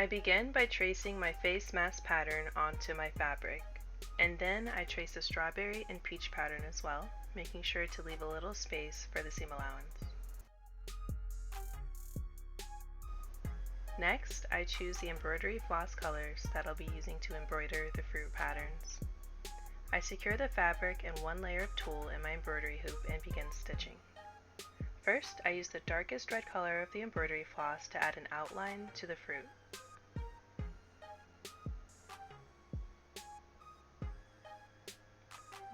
I begin by tracing my face mask pattern onto my fabric, and then I trace a strawberry and peach pattern as well, making sure to leave a little space for the seam allowance. Next, I choose the embroidery floss colors that I'll be using to embroider the fruit patterns. I secure the fabric and one layer of tulle in my embroidery hoop and begin stitching. First, I use the darkest red color of the embroidery floss to add an outline to the fruit.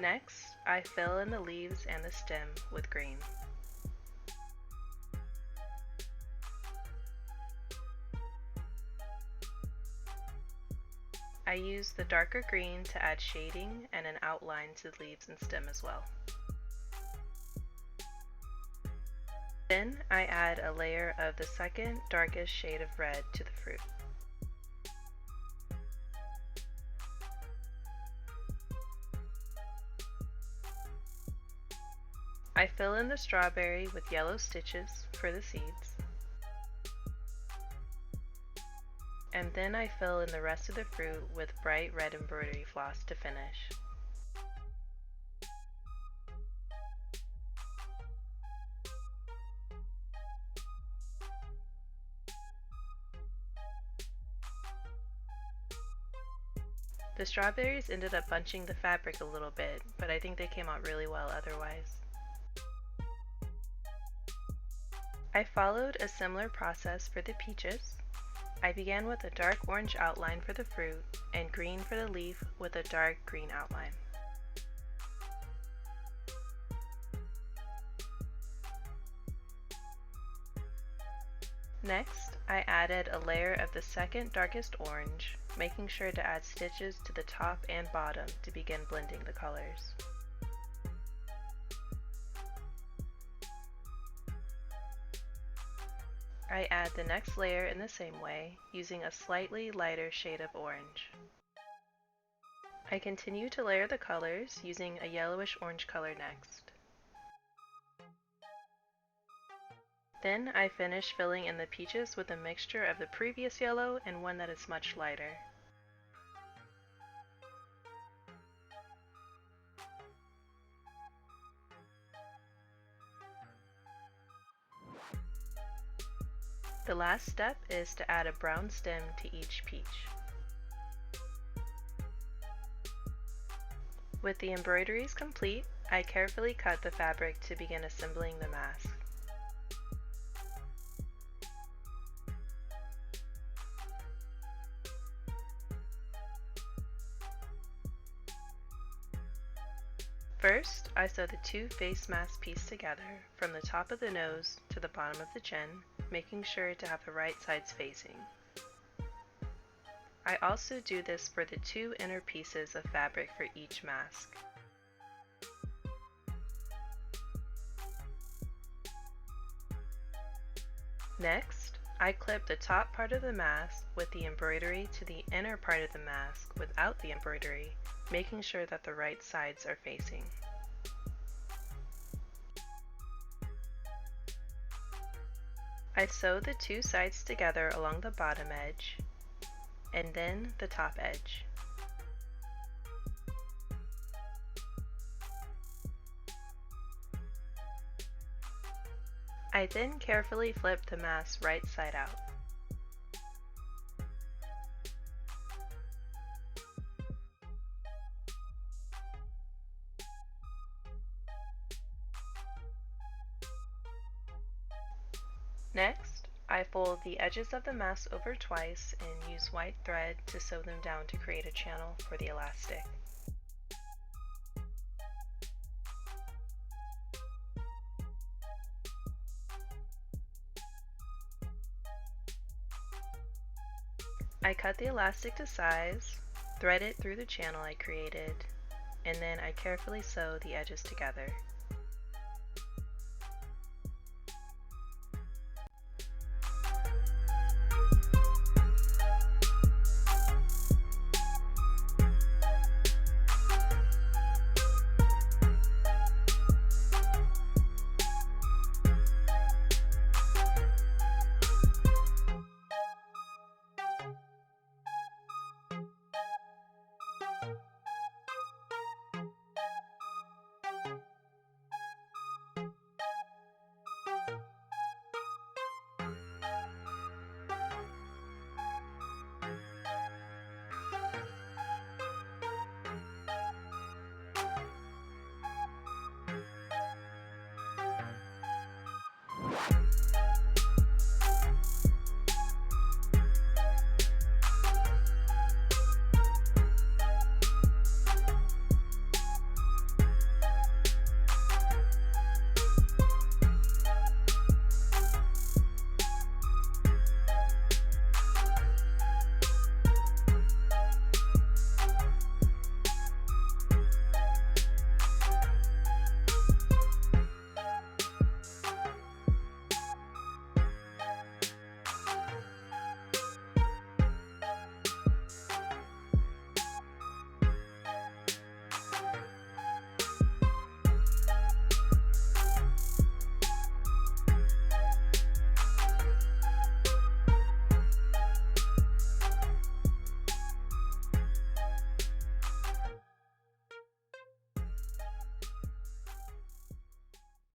Next, I fill in the leaves and the stem with green. I use the darker green to add shading and an outline to the leaves and stem as well. Then I add a layer of the second darkest shade of red to the fruit. I fill in the strawberry with yellow stitches for the seeds. And then I fill in the rest of the fruit with bright red embroidery floss to finish. The strawberries ended up bunching the fabric a little bit, but I think they came out really well otherwise. I followed a similar process for the peaches. I began with a dark orange outline for the fruit and green for the leaf with a dark green outline. Next, I added a layer of the second darkest orange, making sure to add stitches to the top and bottom to begin blending the colors. I add the next layer in the same way, using a slightly lighter shade of orange. I continue to layer the colors using a yellowish orange color next. Then I finish filling in the peaches with a mixture of the previous yellow and one that is much lighter. The last step is to add a brown stem to each peach. With the embroideries complete, I carefully cut the fabric to begin assembling the mask. First, I sew the two face mask pieces together from the top of the nose to the bottom of the chin, making sure to have the right sides facing. I also do this for the two inner pieces of fabric for each mask. Next, I clip the top part of the mask with the embroidery to the inner part of the mask without the embroidery, making sure that the right sides are facing. I sew the two sides together along the bottom edge, and then the top edge. I then carefully flip the mask right side out. Next, I fold the edges of the mask over twice and use white thread to sew them down to create a channel for the elastic. I cut the elastic to size, thread it through the channel I created, and then I carefully sew the edges together.